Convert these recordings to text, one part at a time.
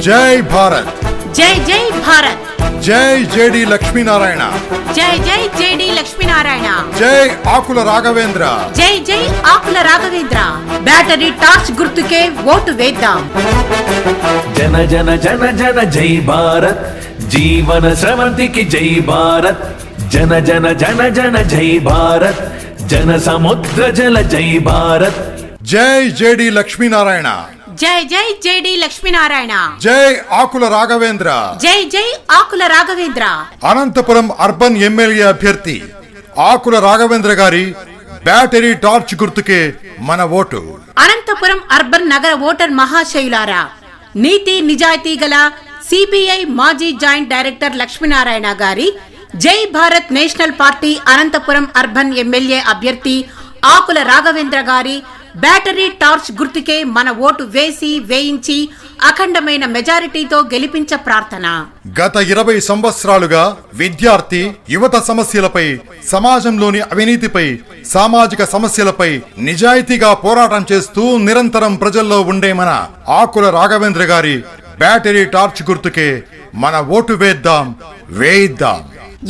जय भारत, जय जय भारत, जय जेडी लक्ष्मी नारायण, जय जय जेडी लक्ष्मी नारायण, जय आकुल राघवेंद्र, जय जय आकुल राघवेंद्र। बैटरी टार्च गुर्तुके वोट वेद्दाम। जन जन जन जन जय भारत, जीवन स्रवंति की जय भारत। जन जन जन जन जय भारत, जन समुद्र जल जय भारत। जय जेडी लक्ष्मी नारायण, जय जय जेडी लक्ष्मी नारायण, जय आकुल राघवेंद्र, जय जय आकुल राघवेंद्र। అనంతపురం అర్బన్ ఎమ్మెల్యే అభ్యర్థి ఆకుల రాఘవేంద్ర గారి బ్యాటరీ టార్చ్ గుర్తుకే మన ఓటు. అనంతపురం అర్బన్ నగర ఓటర్ మహాశయులారా, నీతి నిజాయితీ గల సిపిఐ మాజీ జాయింట్ డైరెక్టర్ లక్ష్మీనారాయణ గారి Jai Bharat National Party Anantapuram urban MLA అభ్యర్థి ఆకుల రాఘవేంద్ర గారి బ్యాటరీ టార్చ్ గుర్తుకే మన ఓటు వేసి వేయించి అఖండమైన మెజారిటీతో గెలిపించ ప్రార్థన. గత 20 సంవత్సరాలుగా విద్యార్థి యువత సమస్యలపై, సమాజంలోని అవినీతిపై, సామాజిక సమస్యలపై నిజాయితీగా పోరాటం చేస్తూ నిరంతరం ప్రజల్లో ఉండే మన ఆకుల రాఘవేంద్ర గారి బ్యాటరీ టార్చ్ గుర్తుకే మన ఓటు వేద్దాం, వేయిద్దాం.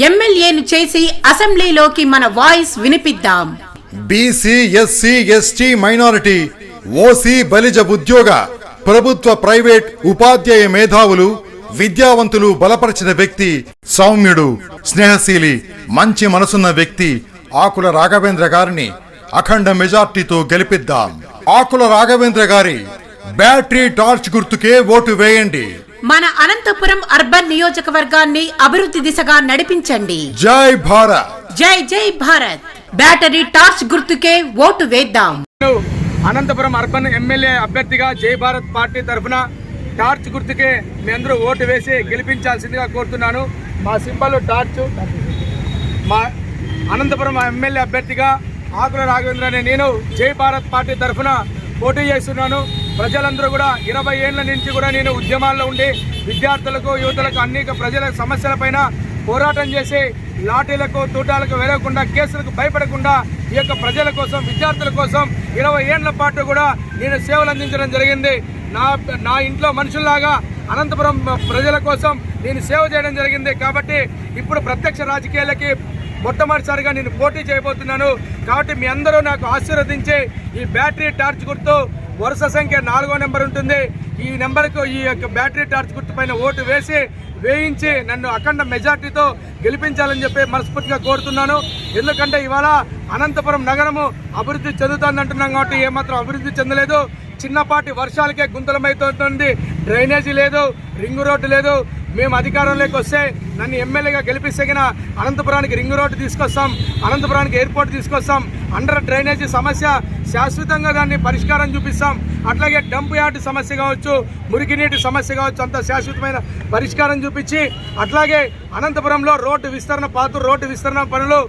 ఎమ్మెల్యేను చేసి అసెంబ్లీలోకి మన వాయిస్ వినిపిద్దాం. BC, SC, ST, minority, OC, Balija ఉద్యోగ, ప్రభుత్వ, ప్రైవేట్, ఉపాధ్యాయ మేధావులు, విద్యావంతులు బలపరిచిన వ్యక్తి, సౌమ్యుడు, స్నేహశీలి, మంచి మనసున్న వ్యక్తి ఆకుల రాఘవేంద్ర గారిని అఖండ మెజార్టీతో గెలిపిద్దాం. ఆకుల రాఘవేంద్ర గారి బ్యాటరీ టార్చ్ గుర్తుకే ఓటు వేయండి. మన అనంతపురం అర్బన్ నియోజకవర్గాన్ని అభివృద్ధి దిశగా నడిపించండి. జై భారత్, జై జై భారత్. బ్యాటరీ టార్చ్ గుర్తుకే ఓటు వేద్దాం. అనంతపురం అర్బన్ ఎమ్మెల్యే అభ్యర్థిగా జై భారత్ పార్టీ తరఫున టార్చ్ గుర్తుకే మీ అందరూ ఓటు వేసి గెలిపించాల్సిందిగా కోరుతున్నాను. మా సింబల్ టార్చ్. మా అనంతపురం ఎమ్మెల్యే అభ్యర్థిగా ఆకుల రాఘవేంద్ర అనే నేను జై భారత్ పార్టీ తరఫున పోటీ చేస్తున్నాను. ప్రజలందరూ కూడా 20 ఏళ్ల నుంచి కూడా నేను ఉద్యమాల్లో ఉండి విద్యార్థులకు, యువతలకు, అనేక ప్రజల సమస్యలపైన పోరాటం చేసి లాఠీలకు, తూటాలకు వెరగకుండా, కేసులకు భయపడకుండా ఈ యొక్క ప్రజల కోసం, విద్యార్థుల కోసం 20 ఏళ్ల పాటు కూడా నేను సేవలు అందించడం జరిగింది. నా ఇంట్లో మనుషుల్లాగా అనంతపురం ప్రజల కోసం నేను సేవ చేయడం జరిగింది. కాబట్టి ఇప్పుడు ప్రత్యక్ష రాజకీయాలకి మొట్టమొదటిసారిగా నేను పోటీ చేయబోతున్నాను. కాబట్టి మీ అందరూ నాకు ఆశీర్వదించి ఈ బ్యాటరీ టార్చ్ గుర్తు వరుస సంఖ్య 4వ నెంబర్ ఉంటుంది. ఈ నెంబర్కు, ఈ యొక్క బ్యాటరీ టార్చ్ గుర్తు పైన ఓటు వేయించి నన్ను అఖండ మెజార్టీతో గెలిపించాలని చెప్పి మనస్ఫూర్తిగా కోరుతున్నాను. ఎందుకంటే ఇవాళ అనంతపురం నగరము అభివృద్ధి చెందుతుంది అంటున్నాం కాబట్టి ఏమాత్రం అభివృద్ధి చెందలేదు. చిన్నపాటి వర్షాలకే గుంతలమైతుంది. డ్రైనేజీ లేదు, రింగు రోడ్డు లేదు. మేము అధికారంలోకి వస్తే, నన్ను ఎమ్మెల్యేగా గెలిపిస్తగిన అనంతపురానికి రింగు రోడ్డు తీసుకొస్తాం, అనంతపురానికి ఎయిర్పోర్ట్ తీసుకొస్తాం, అండర్ డ్రైనేజీ సమస్య శాశ్వతంగా దాన్ని పరిష్కారం చూపిస్తాం. అట్లాగే డంప్ యార్డ్ సమస్య కావచ్చు, మురికి నీటి సమస్య కావచ్చు, అంత శాశ్వతమైన పరిష్కారం చూపించి, అట్లాగే అనంతపురంలో రోడ్డు విస్తరణ, పాతూరు రోడ్డు విస్తరణ పనులు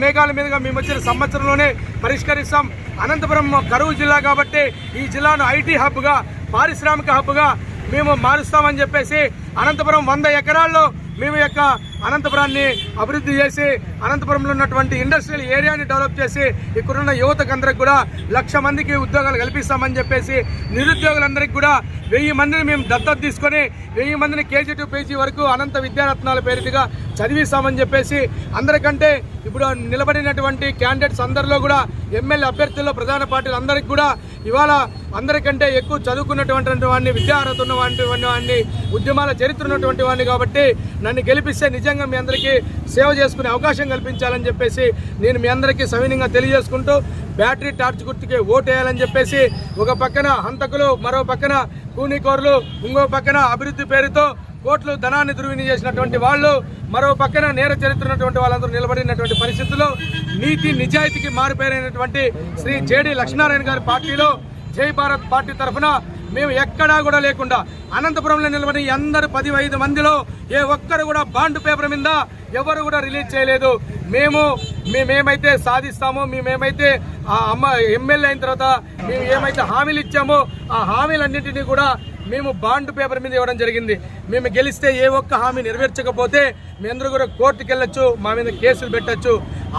మేఘాల మీదుగా మేము వచ్చిన సంవత్సరంలోనే పరిష్కరిస్తాం. అనంతపురం కరువు జిల్లా కాబట్టి ఈ జిల్లాను ఐటీ హబ్గా, పారిశ్రామిక హబ్గా మేము మారుస్తామని చెప్పేసి అనంతపురం 100 ఎకరాల్లో మేము యొక్క అనంతపురాన్ని అభివృద్ధి చేసి, అనంతపురంలో ఉన్నటువంటి ఇండస్ట్రియల్ ఏరియాని డెవలప్ చేసి, ఇక్కడున్న యువతకందరికి కూడా 1,00,000 మందికి ఉద్యోగాలు కల్పిస్తామని చెప్పేసి, నిరుద్యోగులందరికీ కూడా 1000 మందిని మేము దత్తత తీసుకొని 1000 మందిని KG to PG వరకు అనంత విద్యారత్నాల పేరుగా చదివిస్తామని చెప్పేసి, అందరికంటే ఇప్పుడు నిలబడినటువంటి క్యాండిడేట్స్ అందరిలో కూడా ఎమ్మెల్యే అభ్యర్థుల్లో ప్రధాన పార్టీలు అందరికీ కూడా ఇవాళ అందరికంటే ఎక్కువ చదువుకున్నటువంటి వాడిని, విద్యార్హత ఉన్నటువంటి వాడిని, ఉద్యమాల చరిత్ర ఉన్నటువంటి వాడిని కాబట్టి నన్ను గెలిపిస్తే నిజంగా మీ అందరికీ సేవ చేసుకునే అవకాశం కల్పించాలని చెప్పేసి నేను మీ అందరికీ సవినీయంగా తెలియజేసుకుంటూ బ్యాటరీ టార్చ్ గుర్తుకే ఓటు వేయాలని చెప్పేసి, ఒక పక్కన హంతకులు, మరో పక్కన కూనీకోరులు, ఇంకో పక్కన అభివృద్ధి పేరుతో కోట్లు ధనాన్ని దుర్వినియోగం చేసినటువంటి వాళ్ళు, మరో పక్కన నేర చరిత్ర ఉన్నటువంటి వాళ్ళందరూ నిలబడినటువంటి పరిస్థితుల్లో నీతి నిజాయితీకి మారిపోయినటువంటి శ్రీ జేడి లక్ష్మీనారాయణ గారి పార్టీలో జై భారత్ పార్టీ తరఫున మేము ఎక్కడా కూడా లేకుండా అనంతపురంలో నిలబడి అందరు 15 మందిలో ఏ ఒక్కరు కూడా బాండ్ పేపర్ మీద ఎవరు కూడా రిలీజ్ చేయలేదు. మేమేమైతే సాధిస్తామో, మేమేమైతే ఎమ్మెల్యే అయిన తర్వాత మేము ఏమైతే హామీలు ఇచ్చామో ఆ హామీలన్నింటినీ కూడా మేము బాండ్ పేపర్ మీద ఇవ్వడం జరిగింది. మేము గెలిస్తే ఏ ఒక్క హామీ నెరవేర్చకపోతే మీ అందరూ కూడా కోర్టుకు వెళ్ళొచ్చు, మా మీద కేసులు పెట్టచ్చు.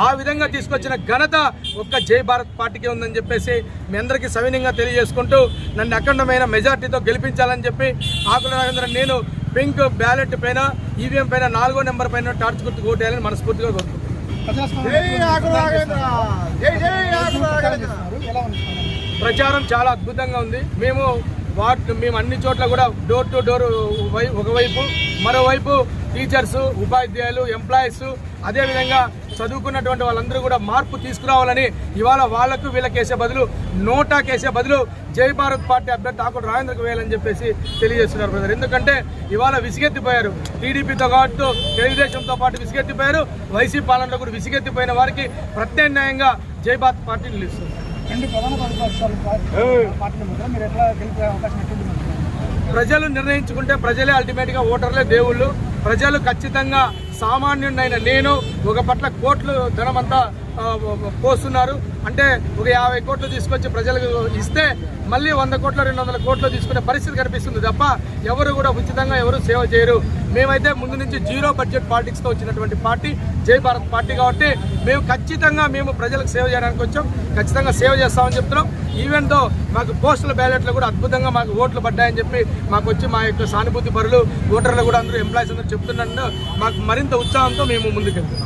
ఆ విధంగా తీసుకొచ్చిన ఘనత ఒక్క జై భారత్ పార్టీకే ఉందని చెప్పేసి మీ అందరికీ సవినయంగా తెలియజేసుకుంటూ నన్ను అఖండమైన మెజార్టీతో గెలిపించాలని చెప్పి ఆకుల నాగేంద్ర నేను పింక్ బ్యాలెట్ పైన ఈవీఎం పైన 4వ నెంబర్ పైన టార్చ్ గుర్తు ఓటేయాలని మనస్ఫూర్తిగా కోరుకుంటున్నాను. ప్రచారం చాలా అద్భుతంగా ఉంది. మేము అన్ని చోట్ల కూడా డోర్ టు డోర్ ఒకవైపు, మరోవైపు టీచర్స్, ఉపాధ్యాయులు, ఎంప్లాయీస్, అదేవిధంగా చదువుకున్నటువంటి వాళ్ళందరూ కూడా మార్పు తీసుకురావాలని ఇవాళ వాళ్లకు వీళ్ళకేసే బదులు నోటాకేసే బదులు జై భారత్ పార్టీ అభ్యర్థి ఆకుల రాజేంద్రకు వేయాలని చెప్పేసి తెలియజేస్తున్నారు బ్రదర్. ఎందుకంటే ఇవాళ విసిగెత్తిపోయారు, టీడీపీతో పాటు తెలుగుదేశంతో పాటు విసిగెత్తిపోయారు, వైసీపీ పాలనలో కూడా విసిగెత్తిపోయిన వారికి ప్రత్యామ్నాయంగా జై భారత్ పార్టీ నిలుస్తుంది. ప్రజలు నిర్ణయించుకుంటే ప్రజలే అల్టిమేట్గా ఓటర్లే దేవుళ్ళు. ప్రజలు ఖచ్చితంగా సామాన్యుడైన నేను ఒక పట్ల కోట్లు ధనమంతా పోస్తున్నారు అంటే ఒక 50 కోట్లు తీసుకొచ్చి ప్రజలకు ఇస్తే మళ్ళీ 100 కోట్లు 200 కోట్లు తీసుకునే పరిస్థితి కనిపిస్తుంది తప్ప ఎవరు కూడా ఉచితంగా ఎవరు సేవ చేయరు. మేమైతే ముందు నుంచి జీరో బడ్జెట్ పాలిటిక్స్తో వచ్చినటువంటి పార్టీ జై భారత్ పార్టీ కాబట్టి మేము ఖచ్చితంగా ప్రజలకు సేవ చేయడానికి వచ్చాం, ఖచ్చితంగా సేవ చేస్తామని చెప్తున్నాం. ఈవెన్ తో మాకు పోస్టల్ బ్యాలెట్లో కూడా అద్భుతంగా మాకు ఓట్లు పడ్డాయని చెప్పి మాకు వచ్చి మా యొక్క సానుభూతి పరులు ఓటర్లు కూడా అందరూ ఎంప్లాయీస్ అందరూ చెప్తున్నారు. మాకు మరింత ఉత్సాహంతో మేము ముందుకెళ్తాం.